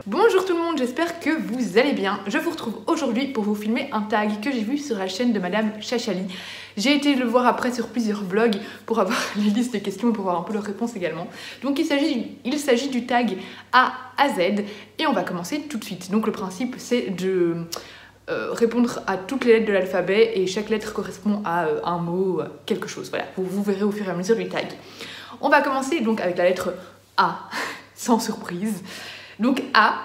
Bonjour tout le monde, j'espère que vous allez bien. Je vous retrouve aujourd'hui pour vous filmer un tag que j'ai vu sur la chaîne de Madame Chachali. J'ai été le voir après sur plusieurs blogs pour avoir les listes de questions et pour avoir un peu leurs réponses également. Donc il s'agit du tag A à Z et on va commencer tout de suite. Donc le principe c'est de répondre à toutes les lettres de l'alphabet et chaque lettre correspond à un mot, quelque chose. Voilà, vous verrez au fur et à mesure du tag. On va commencer donc avec la lettre A, sans surprise. Donc A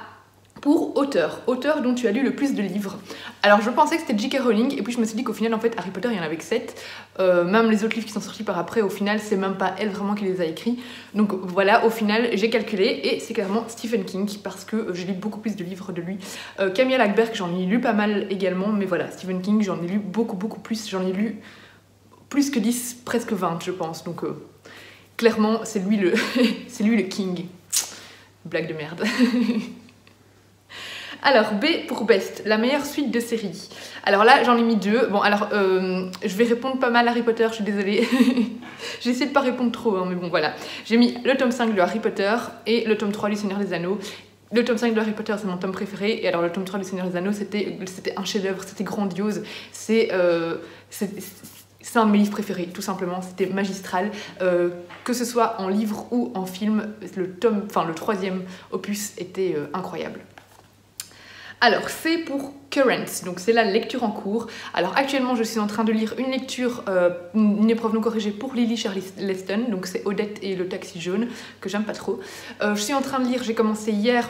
pour auteur dont tu as lu le plus de livres. Alors je pensais que c'était J.K. Rowling et puis je me suis dit qu'au final en fait Harry Potter il y en avait que 7. Même les autres livres qui sont sortis par après, au final c'est même pas elle vraiment qui les a écrits. Donc voilà, au final j'ai calculé et c'est clairement Stephen King parce que j'ai lu beaucoup plus de livres de lui. Camille Lackberg j'en ai lu pas mal également, mais voilà, Stephen King j'en ai lu beaucoup plus, j'en ai lu plus que 10, presque 20 je pense. Donc clairement c'est lui le c'est lui le King. Blague de merde. Alors, B pour Best, la meilleure suite de série. Alors là, j'en ai mis 2. Bon, alors, je vais répondre pas mal à Harry Potter, je suis désolée. J'ai essayé de pas répondre trop, hein, mais bon, voilà. J'ai mis le tome 5 de Harry Potter et le tome 3 du Seigneur des Anneaux. Le tome 5 de Harry Potter, c'est mon tome préféré. Et alors, le tome 3 du Seigneur des Anneaux, c'était un chef-d'œuvre, c'était grandiose. C'est un de mes livres préférés, tout simplement. C'était magistral. Que ce soit en livre ou en film, le troisième opus était incroyable. Alors, c'est pour Currents, donc c'est la lecture en cours. Alors actuellement, je suis en train de lire une lecture, une épreuve non corrigée pour Lily Charleston, donc c'est Odette et le taxi jaune, que j'aime pas trop. Je suis en train de lire, j'ai commencé hier,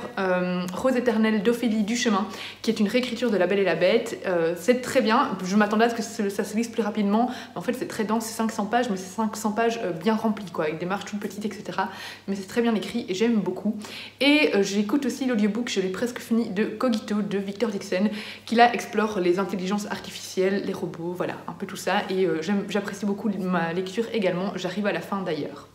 Rose éternelle d'Ophélie Duchemin, qui est une réécriture de La Belle et la Bête. C'est très bien, je m'attendais à ce que ça se lise plus rapidement, mais en fait c'est très dense, c'est 500 pages, mais c'est 500 pages bien remplies, quoi, avec des marges toutes petites, etc. Mais c'est très bien écrit et j'aime beaucoup. Et j'écoute aussi l'audiobook, je l'ai presque fini, de Cogito de Victor Dixon, qui là explore les intelligences artificielles, les robots, voilà, un peu tout ça. Et j'apprécie beaucoup ma lecture également, j'arrive à la fin d'ailleurs.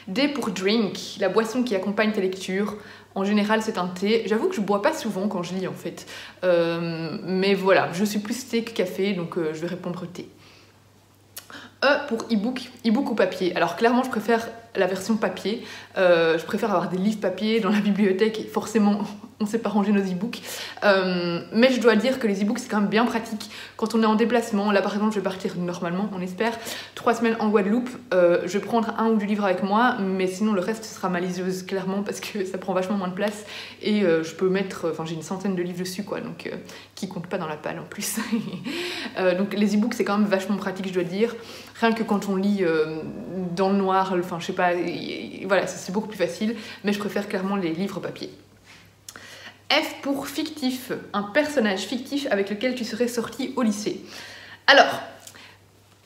D pour Drink, la boisson qui accompagne ta lecture. En général, c'est un thé. J'avoue que je bois pas souvent quand je lis en fait. Mais voilà, je suis plus thé que café, donc je vais répondre thé. E pour e-book ou papier. Alors clairement, je préfère la version papier. Je préfère avoir des livres papier dans la bibliothèque et forcément, on ne sait pas ranger nos e-books. Mais je dois dire que les e-books, c'est quand même bien pratique. Quand on est en déplacement, là par exemple, je vais partir normalement, on espère, 3 semaines en Guadeloupe. Je vais prendre 1 ou 2 livres avec moi, mais sinon le reste, ce sera ma liseuse, clairement, parce que ça prend vachement moins de place. Et je peux mettre, j'ai une centaine de livres dessus, quoi, donc qui comptent pas dans la palle en plus. Donc les e-books, c'est quand même vachement pratique, je dois dire. Rien que quand on lit dans le noir, je sais pas, voilà, c'est beaucoup plus facile, mais je préfère clairement les livres papier. F pour fictif, un personnage fictif avec lequel tu serais sorti au lycée. Alors,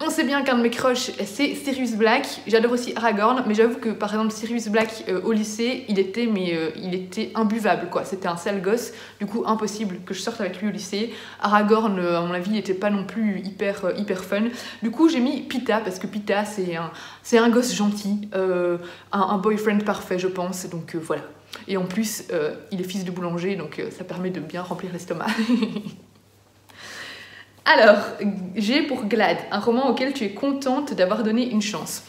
on sait bien qu'un de mes crushs, c'est Sirius Black. J'adore aussi Aragorn, mais j'avoue que par exemple Sirius Black au lycée, il était imbuvable, quoi. C'était un sale gosse, du coup impossible que je sorte avec lui au lycée. Aragorn, à mon avis, il était pas non plus hyper fun. Du coup, j'ai mis Pita, parce que Pita, c'est un gosse gentil, un boyfriend parfait, je pense, donc voilà. Et en plus, il est fils de boulanger, donc ça permet de bien remplir l'estomac. Alors, G pour Glad, un roman auquel tu es contente d'avoir donné une chance.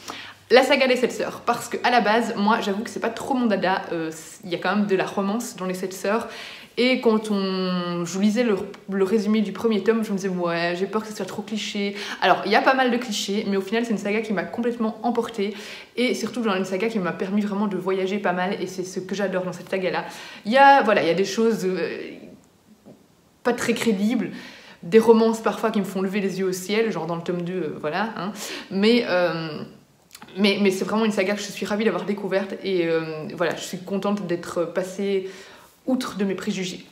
La saga des 7 sœurs, parce qu'à la base, moi j'avoue que c'est pas trop mon dada, il y a quand même de la romance dans les 7 sœurs. Et quand je lisais le résumé du premier tome, je me disais ouais, j'ai peur que ce soit trop cliché. Alors il y a pas mal de clichés, mais au final c'est une saga qui m'a complètement emportée. Et surtout dans une saga qui m'a permis vraiment de voyager pas mal, et c'est ce que j'adore dans cette saga-là. Il y a des choses pas très crédibles, des romances parfois qui me font lever les yeux au ciel, genre dans le tome 2, voilà. Hein. Mais c'est vraiment une saga que je suis ravie d'avoir découverte, et voilà, je suis contente d'être passée outre de mes préjugés.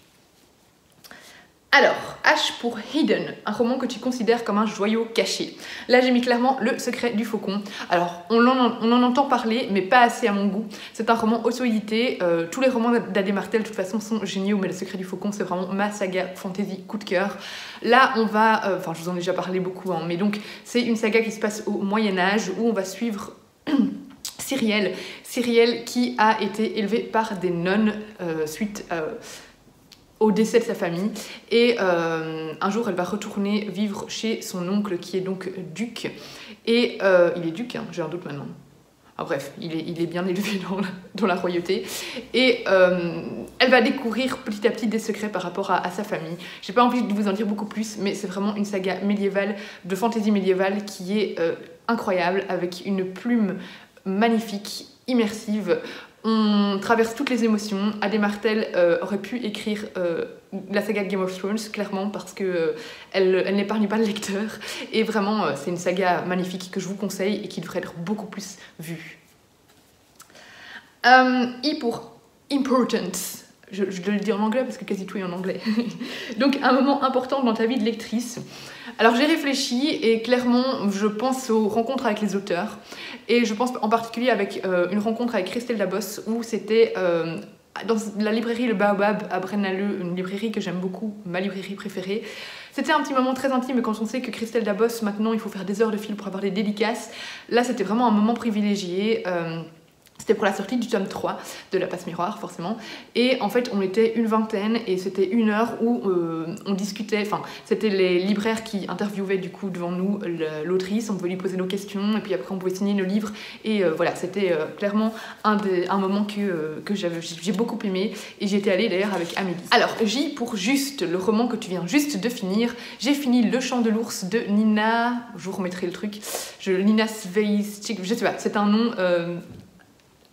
Alors, H pour Hidden, un roman que tu considères comme un joyau caché. Là, j'ai mis clairement Le Secret du Faucon. Alors, on en entend parler, mais pas assez à mon goût. C'est un roman auto-édité. Tous les romans d'A.D. Martel, de toute façon, sont géniaux, mais Le Secret du Faucon, c'est vraiment ma saga fantasy coup de cœur. Là, on va... je vous en ai déjà parlé beaucoup, hein, mais donc, c'est une saga qui se passe au Moyen-Âge, où on va suivre... Cyrielle qui a été élevée par des nonnes suite au décès de sa famille, et un jour elle va retourner vivre chez son oncle qui est donc duc, et il est duc, hein, j'ai un doute maintenant. Ah, bref, il est bien élevé dans la royauté. Et elle va découvrir petit à petit des secrets par rapport à sa famille. J'ai pas envie de vous en dire beaucoup plus, mais c'est vraiment une saga médiévale, de fantasy médiévale, qui est incroyable, avec une plume magnifique, immersive. On traverse toutes les émotions. Ade Martel aurait pu écrire la saga de Game of Thrones, clairement, parce que elle n'épargne pas le lecteur. Et vraiment, c'est une saga magnifique que je vous conseille et qui devrait être beaucoup plus vue. I pour Importance. Je dois le dire en anglais parce que quasi tout est en anglais. Donc, un moment important dans ta vie de lectrice. Alors, j'ai réfléchi et clairement, je pense aux rencontres avec les auteurs. Et je pense en particulier avec une rencontre avec Christelle Dabos où c'était dans la librairie Le Baobab à Braine-l'Alleud, une librairie que j'aime beaucoup, ma librairie préférée. C'était un petit moment très intime quand on sait que Christelle Dabos, maintenant, il faut faire des heures de fil pour avoir des dédicaces. Là, c'était vraiment un moment privilégié. C'était pour la sortie du tome 3 de La Passe Miroir, forcément. Et en fait, on était une vingtaine et c'était une heure où on discutait. Enfin, c'était les libraires qui interviewaient du coup devant nous l'autrice. On pouvait lui poser nos questions et puis après, on pouvait signer nos livres. Et voilà, c'était clairement un moment que j'ai beaucoup aimé. Et j'y étais allée d'ailleurs avec Amélie. Alors, J pour Juste, le roman que tu viens juste de finir. J'ai fini Le Chant de l'ours de Nina. Je vous remettrai le truc. Nina Svejcic, je sais pas, c'est un nom...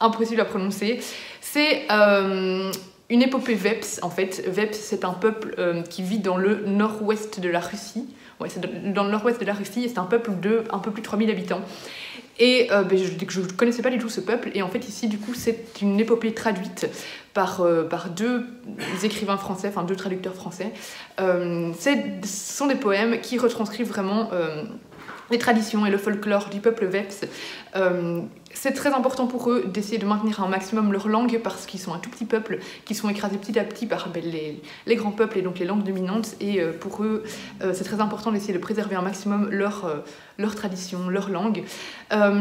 impossible à prononcer. C'est une épopée Veps, en fait. Veps, c'est un peuple qui vit dans le nord-ouest de la Russie. Ouais, c'est dans le nord-ouest de la Russie, et c'est un peuple de un peu plus de 3000 habitants. Et je ne connaissais pas du tout ce peuple, et en fait ici, du coup, c'est une épopée traduite par deux écrivains français, enfin deux traducteurs français. Ce sont des poèmes qui retranscrivent vraiment... les traditions et le folklore du peuple Veps. C'est très important pour eux d'essayer de maintenir un maximum leur langue parce qu'ils sont un tout petit peuple qui sont écrasés petit à petit par les grands peuples et donc les langues dominantes. Et pour eux, c'est très important d'essayer de préserver un maximum leur tradition, leur langue.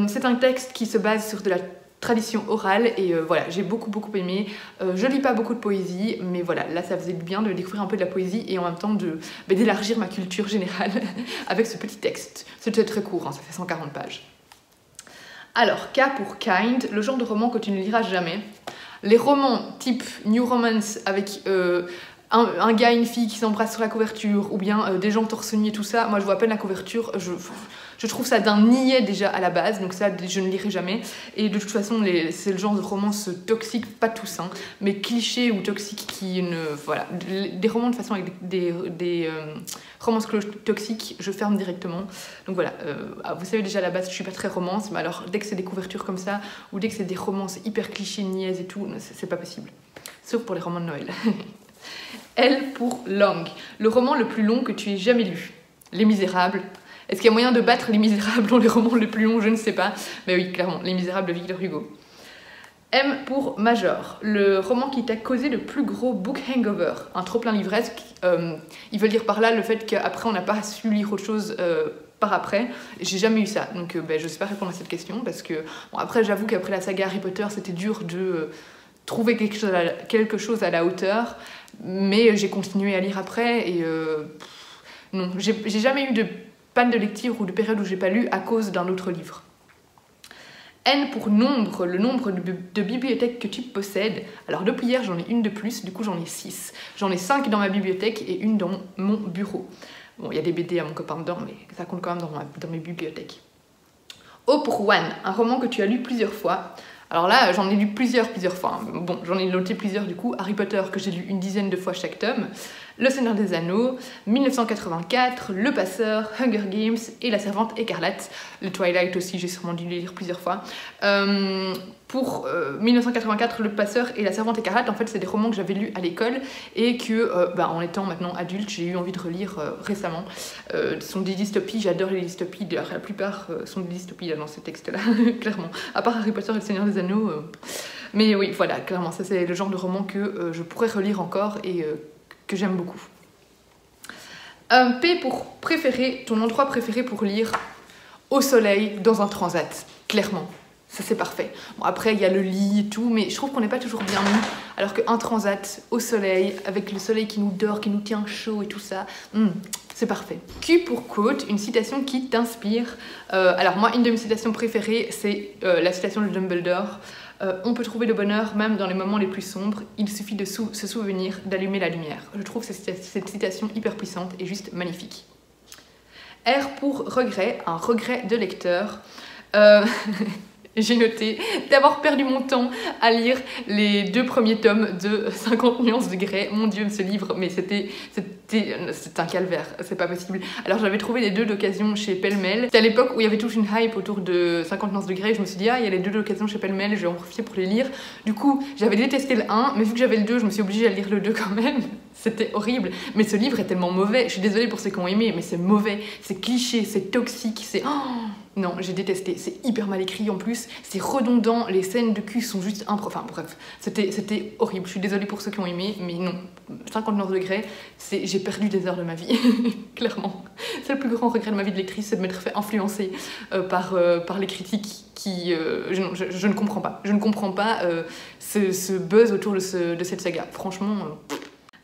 C'est un texte qui se base sur de la tradition orale et voilà, j'ai beaucoup aimé. Je lis pas beaucoup de poésie, mais voilà, là ça faisait du bien de découvrir un peu de la poésie et en même temps d'élargir ma culture générale avec ce petit texte. C'était très court, hein, ça fait 140 pages. Alors, K pour Kind, le genre de roman que tu ne liras jamais. Les romans type New Romance avec un gars et une fille qui s'embrassent sur la couverture ou bien des gens torse nu et tout ça, moi je vois à peine la couverture, je trouve ça d'un niais déjà à la base, donc ça je ne lirai jamais. Et de toute façon, c'est le genre de romance toxique, pas tous, hein, mais cliché ou toxique qui ne... Voilà, des romans de façon avec des romances toxiques, je ferme directement. Donc voilà, vous savez déjà à la base, je suis pas très romance, mais alors dès que c'est des couvertures comme ça, ou dès que c'est des romances hyper clichés, niaises et tout, c'est pas possible. Sauf pour les romans de Noël. L pour Langue, le roman le plus long que tu aies jamais lu. Les Misérables. Est-ce qu'il y a moyen de battre Les Misérables dans les romans les plus longs? Je ne sais pas. Mais oui, clairement, Les Misérables de Victor Hugo. M pour Major, le roman qui t'a causé le plus gros book hangover. Un trop-plein livresque. Ils veulent dire par là le fait qu'après on n'a pas su lire autre chose par après. J'ai jamais eu ça. Donc je ne sais pas répondre à cette question parce que... Bon, après, j'avoue qu'après la saga Harry Potter, c'était dur de... trouver quelque chose à la hauteur, mais j'ai continué à lire après et non, j'ai jamais eu de panne de lecture ou de période où j'ai pas lu à cause d'un autre livre. N pour nombre, le nombre de bibliothèques que tu possèdes. Alors depuis hier j'en ai une de plus, du coup j'en ai 6. J'en ai 5 dans ma bibliothèque et une dans mon bureau. Bon, il y a des BD à mon copain dedans, mais ça compte quand même dans mes bibliothèques. O pour One, un roman que tu as lu plusieurs fois. Alors là, j'en ai lu plusieurs fois. Bon, j'en ai noté plusieurs du coup. Harry Potter, que j'ai lu une dizaine de fois chaque tome. Le Seigneur des Anneaux, 1984, Le Passeur, Hunger Games et La Servante écarlate. Le Twilight aussi, j'ai sûrement dû le lire plusieurs fois. Pour 1984, Le Passeur et La Servante écarlate, en fait, c'est des romans que j'avais lus à l'école et que, en étant maintenant adulte, j'ai eu envie de relire récemment. Ce sont des dystopies, j'adore les dystopies. D'ailleurs, la plupart sont des dystopies là, dans ces textes-là, clairement. À part Harry Potter et Le Seigneur des Anneaux. Mais oui, voilà, clairement, ça c'est le genre de roman que je pourrais relire encore et que j'aime beaucoup. P pour préféré, ton endroit préféré pour lire au soleil dans un transat, clairement. Ça c'est parfait. Bon, après il y a le lit et tout, mais je trouve qu'on n'est pas toujours bien mis. Alors qu'un transat au soleil, avec le soleil qui nous dort, qui nous tient chaud et tout ça, c'est parfait. Q pour quote, une citation qui t'inspire. Alors moi, une de mes citations préférées, c'est la citation de Dumbledore. On peut trouver le bonheur même dans les moments les plus sombres, il suffit de se souvenir d'allumer la lumière. Je trouve cette citation hyper puissante et juste magnifique. R pour regret, un regret de lecteur. J'ai noté d'avoir perdu mon temps à lire les 2 premiers tomes de 50 nuances de Grey. Mon Dieu, ce livre, mais c'était un calvaire, c'est pas possible. Alors j'avais trouvé les 2 d'occasion chez Pêle-Mêle. C'était à l'époque où il y avait toute une hype autour de 50 nuances de Grey. Je me suis dit, ah, il y a les 2 d'occasion chez Pêle-Mêle, je vais en profiter pour les lire. Du coup, j'avais détesté le 1, mais vu que j'avais le 2, je me suis obligée à lire le 2 quand même. C'était horrible. Mais ce livre est tellement mauvais. Je suis désolée pour ceux qui ont aimé, mais c'est mauvais, c'est cliché, c'est toxique, c'est... Oh non, j'ai détesté. C'est hyper mal écrit en plus. C'est redondant. Les scènes de cul sont juste enfin bref, c'était horrible. Je suis désolée pour ceux qui ont aimé, mais non. 59 degrés, j'ai perdu des heures de ma vie. Clairement. C'est le plus grand regret de ma vie de lectrice, c'est de m'être fait influencer par les critiques qui... je ne comprends pas. Je ne comprends pas ce buzz autour de cette saga. Franchement...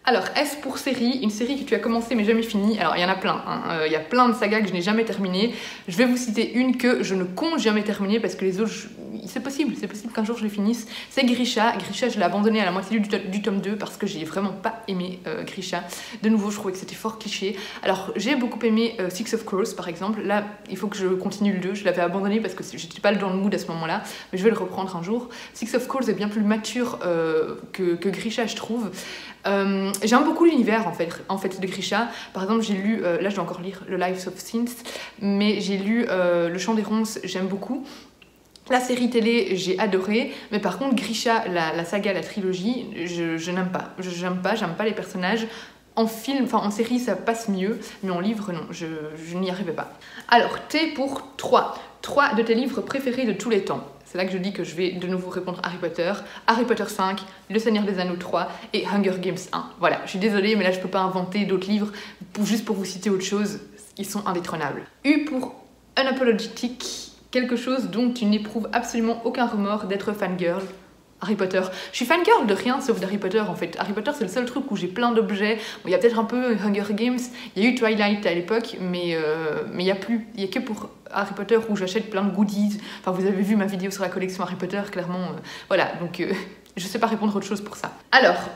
Alors, S pour série, une série que tu as commencé mais jamais finie. Alors, il y en a plein, hein. Y a plein de sagas que je n'ai jamais terminées. Je vais vous citer une que je ne compte jamais terminer parce que les autres, c'est possible qu'un jour je les finisse. C'est Grisha. Grisha, je l'ai abandonné à la moitié du tome 2 parce que j'ai vraiment pas aimé Grisha. De nouveau, je trouvais que c'était fort cliché. Alors, j'ai beaucoup aimé Six of Crows, par exemple. Là, il faut que je continue le 2. Je l'avais abandonné parce que j'étais pas dans le mood à ce moment-là, mais je vais le reprendre un jour. Six of Crows est bien plus mature que Grisha, je trouve. J'aime beaucoup l'univers en fait de Grisha. Par exemple, j'ai lu, là je dois encore lire le Lives of Synth, mais j'ai lu Le Chant des Ronces, j'aime beaucoup. La série télé, j'ai adoré, mais par contre Grisha, la saga, la trilogie, je n'aime pas. J'aime pas les personnages. En film, enfin en série ça passe mieux, mais en livre non, je n'y arrivais pas. Alors T pour 3 de tes livres préférés de tous les temps. C'est là que je dis que je vais de nouveau répondre Harry Potter 5, Le Seigneur des Anneaux 3 et Hunger Games 1. Voilà, je suis désolée, mais là je peux pas inventer d'autres livres juste pour vous citer autre chose, ils sont indétrônables. U pour Unapologetic, quelque chose dont tu n'éprouves absolument aucun remords d'être fangirl. Harry Potter. Je suis fangirl de rien sauf d'Harry Potter en fait. Harry Potter c'est le seul truc où j'ai plein d'objets. Bon, il y a peut-être un peu Hunger Games, il y a eu Twilight à l'époque, mais il y a que pour Harry Potter où j'achète plein de goodies. Enfin vous avez vu ma vidéo sur la collection Harry Potter, clairement. Voilà, donc je sais pas répondre autre chose pour ça. Alors,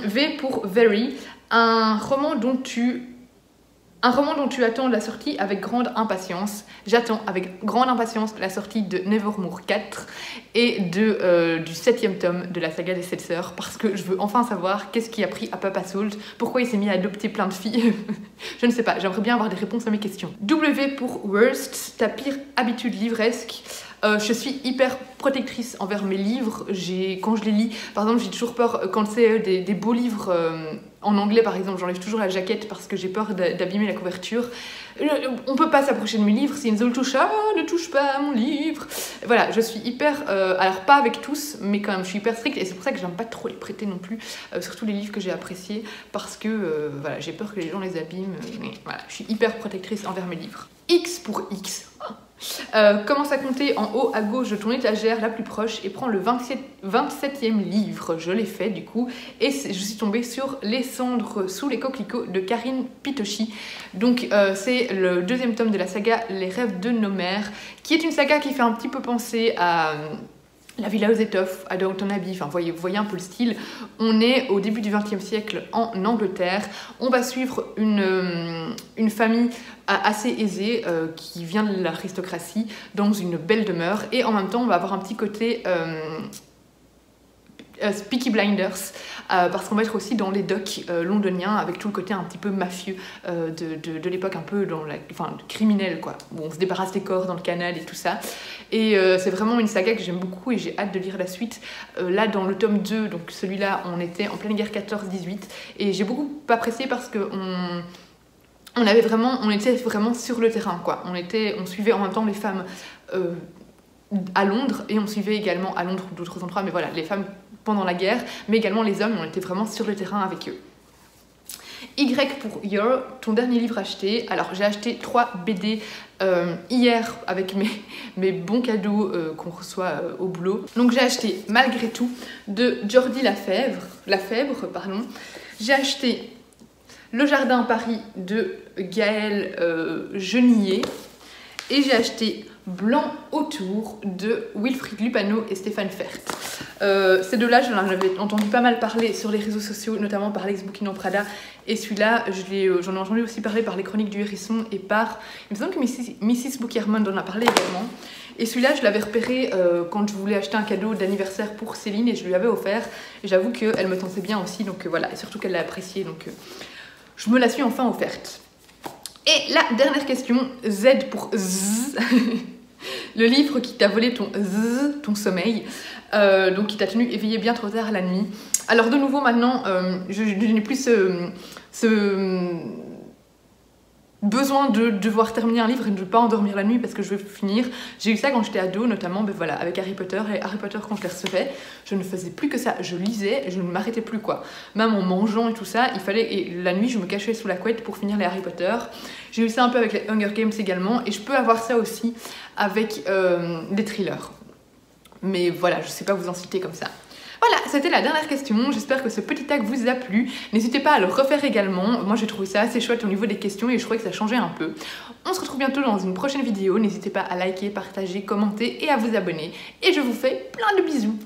V pour Very, un roman dont tu attends la sortie avec grande impatience. J'attends avec grande impatience la sortie de Nevermore 4 et du 7e tome de la saga des 7 sœurs parce que je veux enfin savoir qu'est-ce qui a pris à Papa Salt, pourquoi il s'est mis à adopter plein de filles. Je ne sais pas, j'aimerais bien avoir des réponses à mes questions. W pour Worst, ta pire habitude livresque. Je suis hyper protectrice envers mes livres. Quand je les lis, par exemple, j'ai toujours peur quand c'est des beaux livres en anglais, par exemple, j'enlève toujours la jaquette parce que j'ai peur d'abîmer la couverture. On peut pas s'approcher de mes livres. Si Enzo le touche, ne touche pas à mon livre. Voilà, je suis hyper. Alors, pas avec tous, mais quand même, je suis hyper stricte et c'est pour ça que j'aime pas trop les prêter non plus, surtout les livres que j'ai appréciés parce que voilà, j'ai peur que les gens les abîment. Mais voilà, je suis hyper protectrice envers mes livres. X pour X. Commence à compter en haut à gauche de ton étagère la plus proche et prends le 27e livre. Je l'ai fait du coup et je suis tombée sur Les cendres sous les coquelicots de Karine Pitochi. Donc c'est le 2e tome de la saga Les rêves de nos mères, qui est une saga qui fait un petit peu penser à La Villa aux étoffes, à Downton Abbey, enfin vous voyez un peu le style. On est au début du XXe siècle en Angleterre. On va suivre une famille assez aisée qui vient de l'aristocratie dans une belle demeure et en même temps on va avoir un petit côté Peaky Blinders parce qu'on va être aussi dans les docks londoniens avec tout le côté un petit peu mafieux de l'époque, un peu criminel quoi, où on se débarrasse des corps dans le canal et tout ça. Et c'est vraiment une saga que j'aime beaucoup et j'ai hâte de lire la suite. Là dans le tome 2, donc celui-là, on était en pleine guerre 14-18 et j'ai beaucoup apprécié parce que on était vraiment sur le terrain quoi. On suivait en même temps les femmes à Londres et on suivait également à Londres ou d'autres endroits, mais voilà, les femmes pendant la guerre, mais également les hommes, on était vraiment sur le terrain avec eux. Y pour Your, ton dernier livre acheté. Alors j'ai acheté 3 BD hier avec mes bons cadeaux qu'on reçoit au boulot. Donc j'ai acheté Malgré tout de Jordi Lafèvre, pardon. J'ai acheté Le Jardin à Paris de Gaëlle Genillet. Et j'ai acheté Blanc autour de Wilfried Lupano et Stéphane Fert. Ces deux-là, j'en avais entendu pas mal parler sur les réseaux sociaux, notamment par Lex Booking en Prada. Et celui-là, j'en ai entendu aussi parler par les Chroniques du Hérisson et par... Il me semble que Mrs. Bookerman en a parlé également. Et celui-là, je l'avais repéré quand je voulais acheter un cadeau d'anniversaire pour Céline et je lui avais offert. Et j'avoue qu'elle me tentait bien aussi, donc voilà. Et surtout qu'elle l'a apprécié, donc je me la suis enfin offerte. Et la dernière question, Z pour Z, le livre qui t'a volé ton Z, ton sommeil, donc qui t'a tenu éveillé bien trop tard la nuit. Alors de nouveau maintenant, je n'ai plus ce besoin de devoir terminer un livre et de ne pas endormir la nuit parce que je veux finir. J'ai eu ça quand j'étais ado, notamment voilà, avec Harry Potter. Et Harry Potter, quand je les recevais, je ne faisais plus que ça. Je lisais et je ne m'arrêtais plus, quoi. Même en mangeant et tout ça, il fallait... Et la nuit, je me cachais sous la couette pour finir les Harry Potter. J'ai eu ça un peu avec les Hunger Games également. Et je peux avoir ça aussi avec des thrillers. Mais voilà, je sais pas vous en citer comme ça. Voilà, c'était la dernière question. J'espère que ce petit tag vous a plu. N'hésitez pas à le refaire également. Moi, j'ai trouvé ça assez chouette au niveau des questions et je trouvais que ça changeait un peu. On se retrouve bientôt dans une prochaine vidéo. N'hésitez pas à liker, partager, commenter et à vous abonner. Et je vous fais plein de bisous.